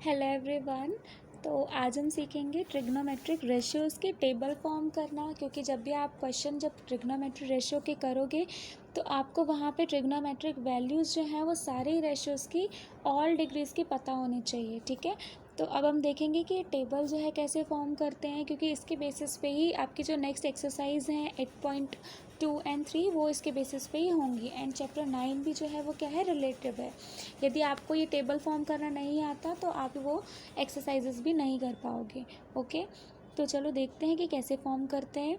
Hello everyone. तो आज हम सीखेंगे ट्रिग्नोमेट्रिक रेशियोज़ की टेबल फॉर्म करना, क्योंकि जब भी आप क्वेश्चन जब ट्रिग्नोमेट्रिक रेशियो के करोगे तो आपको वहाँ पे ट्रिग्नोमेट्रिक वैल्यूज़ जो हैं वो सारे ही रेशियोज़ की ऑल डिग्रीज़ की पता होनी चाहिए। ठीक है, तो अब हम देखेंगे कि टेबल जो है कैसे फॉर्म करते हैं, क्योंकि इसके बेसिस पे ही आपकी जो नेक्स्ट एक्सरसाइज हैं 8.2 एंड 3 वो इसके बेसिस पे ही होंगी। एंड चैप्टर 9 भी जो है वो क्या है, रिलेटिव है। यदि आपको ये टेबल फॉर्म करना नहीं आता तो आप वो एक्सरसाइजेस भी नहीं कर पाओगे। ओके, तो चलो देखते हैं कि कैसे फॉर्म करते हैं।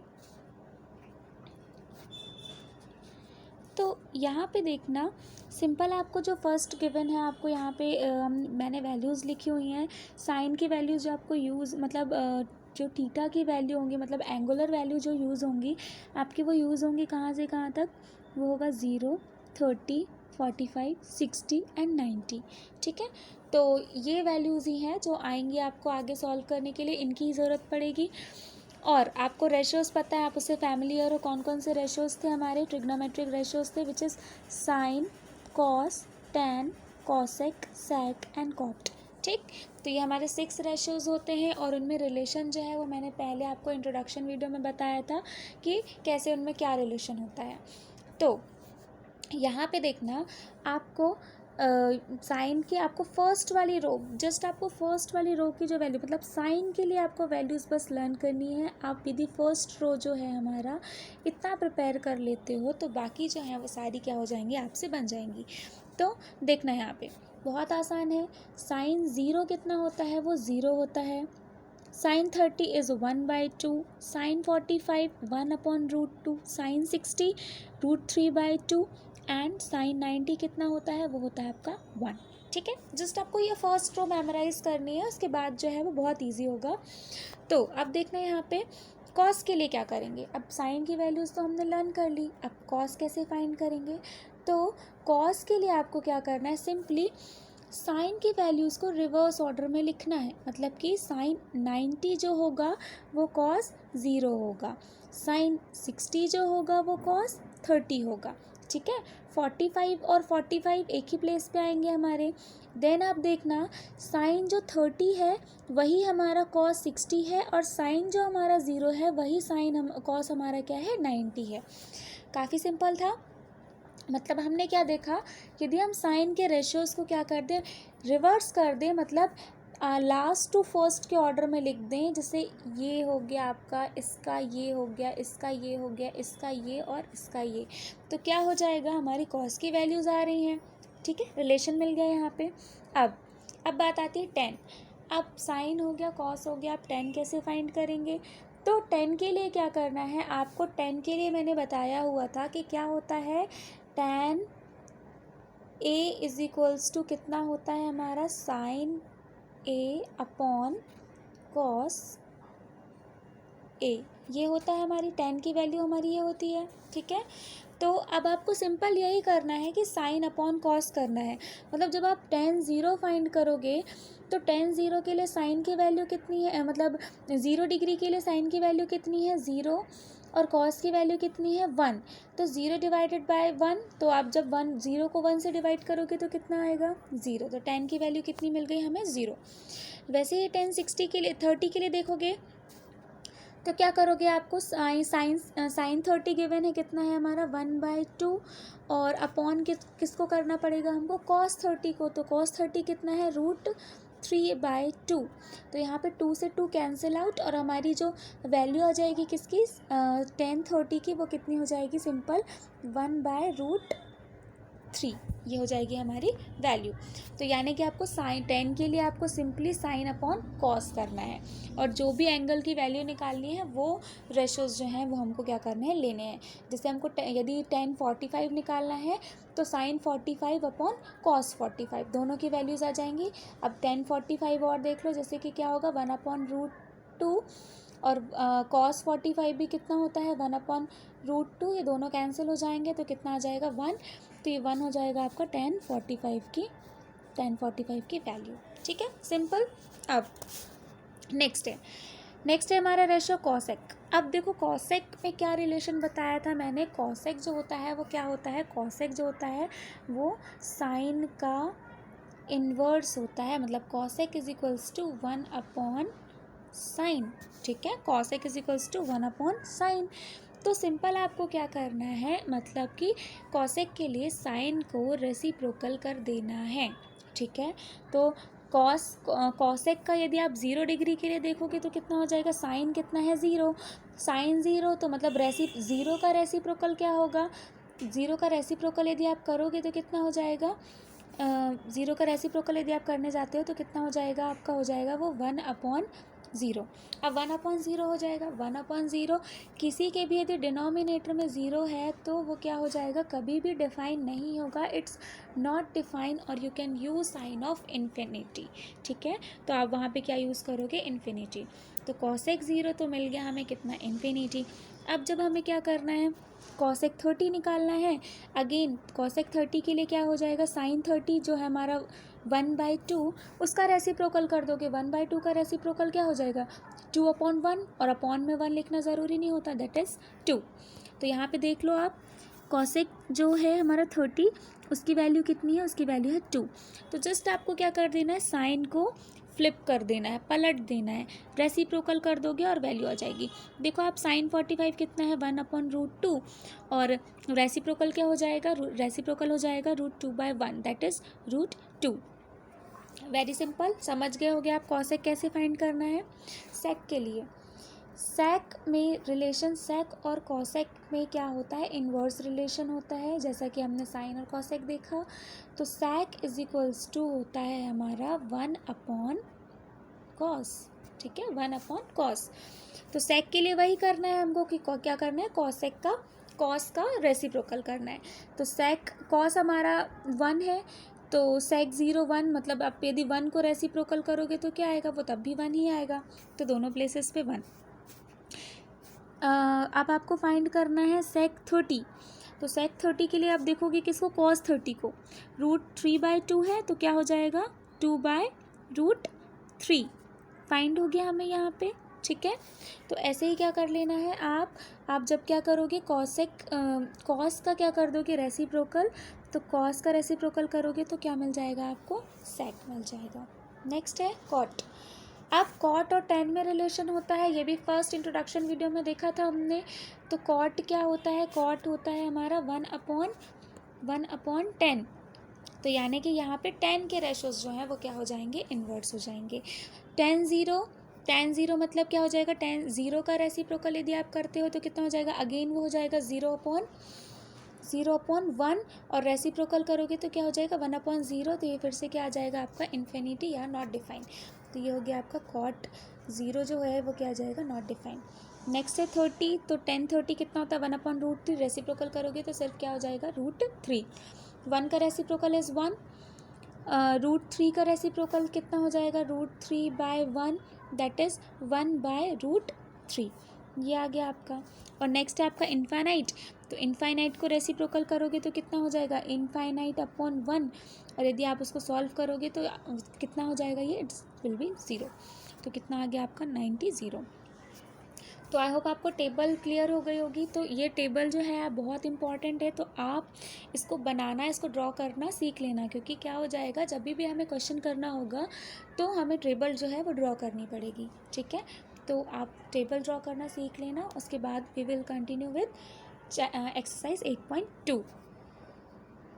तो यहाँ पे देखना सिंपल, आपको जो फर्स्ट गिवन है आपको यहाँ पे मैंने वैल्यूज़ लिखी हुई हैं। साइन की वैल्यूज़ जो आपको यूज़ मतलब जो थीटा की वैल्यू होंगी, मतलब एंगुलर वैल्यू जो यूज़ होंगी आपकी, वो यूज़ होंगी कहाँ से कहाँ तक, वो होगा 0, 30, 45, 60 एंड 90। ठीक है, तो ये वैल्यूज़ ही हैं जो आएंगी आपको आगे सॉल्व करने के लिए, इनकी ही ज़रूरत पड़ेगी। और आपको रेशियोज़ पता है, आप उससे फैमिलियर हो। कौन कौन से रेशियोज़ थे हमारे, ट्रिग्नोमेट्रिक रेशियोज़ थे, which is sine, cos, tan, cosec, sec and cot. ठीक, तो ये हमारे 6 रेशियोज़ होते हैं और उनमें रिलेशन जो है वो मैंने पहले आपको इंट्रोडक्शन वीडियो में बताया था कि कैसे उनमें क्या रिलेशन होता है। तो यहाँ पे देखना आपको साइन की आपको फर्स्ट वाली रो, जस्ट आपको फर्स्ट वाली रो की जो वैल्यू, मतलब साइन के लिए आपको वैल्यूज़ बस लर्न करनी है। आप यदि फर्स्ट रो जो है हमारा इतना प्रिपेयर कर लेते हो तो बाकी जो है वो सारी क्या हो जाएंगी, आपसे बन जाएंगी। तो देखना यहाँ पे बहुत आसान है। साइन 0 कितना होता है, वो 0 होता है। Sine 30 is 1/2, sine 45 1/√2, sine 60 √3/2 and sine 90 कितना होता है, वो होता है आपका 1। ठीक है, जस्ट आपको ये फर्स्ट रो मेमोराइज करनी है, उसके बाद जो है वो बहुत इजी होगा। तो अब देखना है यहाँ पे कॉस के लिए क्या करेंगे। अब साइन की वैल्यूज़ तो हमने लर्न कर ली, अब कॉस कैसे फाइंड करेंगे। तो कॉस के लिए आपको क्या करना है, सिंपली साइन की वैल्यूज़ को रिवर्स ऑर्डर में लिखना है। मतलब कि साइन 90 जो होगा वो कॉस 0 होगा, साइन 60 जो होगा वो कॉस 30 होगा। ठीक है, 45 और 45 एक ही प्लेस पे आएंगे हमारे। देन आप देखना साइन जो 30 है वही हमारा कॉस 60 है, और साइन जो हमारा 0 है वही साइन हम कॉस हमारा क्या है, 90 है। काफ़ी सिंपल था। मतलब हमने क्या देखा, यदि हम साइन के रेशियोज़ को क्या कर दें, रिवर्स कर दें, मतलब लास्ट टू फर्स्ट के ऑर्डर में लिख दें। जैसे ये हो गया आपका, इसका ये हो गया, इसका ये हो गया, इसका ये और इसका ये, तो क्या हो जाएगा, हमारी कॉस की वैल्यूज़ आ रही हैं। ठीक है, रिलेशन मिल गया यहाँ पे। अब बात आती है 10। अब साइन हो गया, कॉस हो गया, आप 10 कैसे फाइंड करेंगे। तो 10 के लिए क्या करना है आपको, 10 के लिए मैंने बताया हुआ था कि क्या होता है, tan a is equals to कितना होता है हमारा, sine a upon cos a, ये होता है हमारी 10 की वैल्यू, हमारी ये होती है। ठीक है, तो अब आपको सिंपल यही करना है कि साइन अपॉन कॉस करना है। मतलब जब आप tan 0 फाइंड करोगे तो tan 0 के लिए साइन की वैल्यू कितनी है, मतलब 0 डिग्री के लिए साइन की वैल्यू कितनी है, 0, और कॉस की वैल्यू कितनी है, 1। तो 0 डिवाइडेड बाय 1, तो आप जब 0 को 1 से डिवाइड करोगे तो कितना आएगा, 0। तो tan की वैल्यू कितनी मिल गई हमें, 0। वैसे ही tan 60 के लिए, 30 के लिए देखोगे तो क्या करोगे, आपको साइन 30 गिवन है, कितना है हमारा 1/2, और अपॉन किसको करना पड़ेगा हमको, cos 30 को। तो cos 30 कितना है, √3/2। तो यहाँ पे 2 से 2 कैंसिल आउट, और हमारी जो वैल्यू आ जाएगी किसकी, tan 30 की, वो कितनी हो जाएगी, सिंपल 1/√3, ये हो जाएगी हमारी वैल्यू। तो यानी कि आपको साइन 10 के लिए आपको सिंपली साइन अपॉन कॉस करना है, और जो भी एंगल की वैल्यू निकालनी है वो रेशोज़ जो हैं वो हमको क्या करने हैं, लेने हैं। जैसे हमको यदि tan 45 निकालना है तो साइन 45 अपॉन कॉस 45, दोनों की वैल्यूज़ आ जाएंगी। अब tan 45 और देख लो, जैसे कि क्या होगा, 1/√2, और कॉस 45 भी कितना होता है, 1/√2, ये दोनों कैंसिल हो जाएंगे तो कितना आ जाएगा, 1। तो ये 1 हो जाएगा आपका tan 45 की वैल्यू। ठीक है, सिंपल। अब नेक्स्ट है हमारा रेशियो कॉसेक। अब देखो कॉसेक में क्या रिलेशन बताया था मैंने, कॉसेक जो होता है वो क्या होता है, कॉसेक जो होता है वो साइन का इन्वर्स होता है, मतलब cosec is equals to 1 upon sine, ठीक है, cosec is equals to 1 upon sine. तो सिंपल आपको क्या करना है, मतलब कि कॉसेक के लिए साइन को रेसिप्रोकल कर देना है, ठीक है। तो कॉसेक का यदि आप 0 डिग्री के लिए देखोगे तो कितना हो जाएगा, साइन कितना है 0, साइन 0, तो मतलब 0 का रेसिप्रोकल क्या होगा, 0 का रेसिप्रोकल यदि आप करोगे तो कितना हो जाएगा, 0 का रेसिप्रोकल यदि आप करने जाते हो तो कितना हो जाएगा, आपका हो जाएगा वो 1 अपॉन 0। अब 1 अपॉन 0 हो जाएगा, 1 अपॉन 0 किसी के भी यदि डिनोमिनेटर में 0 है तो वो क्या हो जाएगा, कभी भी डिफाइन नहीं होगा, इट्स नॉट डिफाइन, और you can use sine of infinity, ठीक है। तो आप वहाँ पे क्या यूज़ करोगे, इन्फिनिटी। तो कॉसेक 0 तो मिल गया हमें कितना, इन्फिनिटी। अब जब हमें क्या करना है, कॉसेक 30 निकालना है। अगेन कॉसेक 30 के लिए क्या हो जाएगा, साइन 30 जो है हमारा 1/2, उसका रेसिप्रोकल कर दोगे, 1/2 का रेसिप्रोकल क्या हो जाएगा, 2 अपॉन 1, और अपॉन में 1 लिखना ज़रूरी नहीं होता, दैट इज़ 2। तो यहाँ पे देख लो आप, कॉसेक जो है हमारा 30, उसकी वैल्यू कितनी है, उसकी वैल्यू है 2। तो जस्ट आपको क्या कर देना है, साइन को फ्लिप कर देना है, पलट देना है, रेसिप्रोकल कर दोगे और वैल्यू आ जाएगी। देखो आप साइन 45 कितना है, 1/√2, और रेसिप्रोकल क्या हो जाएगा, रेसिप्रोकल हो जाएगा √2/1, दैट इज़ √2। वेरी सिंपल, समझ गए होगे आप कॉसेक कैसे फाइंड करना है। सेक के लिए, सेक में रिलेशन, सेक और कॉसेक में क्या होता है, इन्वर्स रिलेशन होता है, जैसा कि हमने साइन और कॉसेक देखा। तो सेक इज इक्वल्स टू होता है हमारा 1 अपॉन कॉस, ठीक है, 1 अपॉन कॉस। तो सेक के लिए वही करना है हमको कि क्या करना है, कॉसेक का कॉस का रेसिप्रोकल करना है। तो सेक कॉस हमारा 1 है, तो सेक 0 1, मतलब आप यदि 1 को रेसिप्रोकल करोगे तो क्या आएगा, वो तब भी 1 ही आएगा, तो दोनों प्लेसेस पे 1। अब आपको फाइंड करना है सेक 30। तो सेक 30 के लिए आप देखोगे किसको, कॉस 30 को, √3/2 है तो क्या हो जाएगा, 2/√3 फाइंड हो गया हमें यहाँ पे, ठीक है। तो ऐसे ही क्या कर लेना है आप जब क्या करोगे, कॉस का क्या कर दोगे, रेसिप्रोकल, तो कॉस का रेसिप्रोकल करोगे तो क्या मिल जाएगा आपको, सेक मिल जाएगा। नेक्स्ट है कॉट। अब कॉट और टेन में रिलेशन होता है, ये भी फर्स्ट इंट्रोडक्शन वीडियो में देखा था हमने। तो कॉट क्या होता है, कॉट होता है हमारा 1/10। तो यानी कि यहाँ पे 10 के रेशोज़ जो हैं वो क्या हो जाएंगे, इन्वर्स हो जाएंगे। 10 0 मतलब क्या हो जाएगा, 0 का रेसिप्रोकल यदि आप करते हो तो कितना हो जाएगा, अगेन वो हो जाएगा 0/1, और रेसिप्रोकल करोगे तो क्या हो जाएगा 1/0। तो ये फिर से क्या आ जाएगा आपका, इन्फिनिटी या नॉट डिफाइन। तो ये हो गया आपका कॉट 0 जो है वो क्या आ जाएगा, नॉट डिफाइन। नेक्स्ट है 30। तो 10/30 कितना होता है, 1/√3, रेसिप्रोकल करोगे तो सिर्फ क्या हो जाएगा, √3। 1 का रेसिप्रोकल इज़ 1, √3 का रेसिप्रोकल कितना हो जाएगा, √3/1, दैट इज़ 1/√3। ये आ गया आपका। और नेक्स्ट है आपका इनफाइनाइट। तो इनफाइनाइट को रेसिप्रोकल करोगे तो कितना हो जाएगा, इनफाइनाइट अपॉन 1, और यदि आप उसको सॉल्व करोगे तो कितना हो जाएगा, ये इट्स विल बी 0। तो कितना आ गया आपका, 90। तो आई होप आपको टेबल क्लियर हो गई होगी। तो ये टेबल जो है बहुत इंपॉर्टेंट है, तो आप इसको बनाना, इसको ड्रॉ करना सीख लेना, क्योंकि क्या हो जाएगा, जब भी हमें क्वेश्चन करना होगा तो हमें टेबल जो है वो ड्रॉ करनी पड़ेगी, ठीक है। तो आप टेबल ड्रॉ करना सीख लेना, उसके बाद we will continue with exercise 8.2।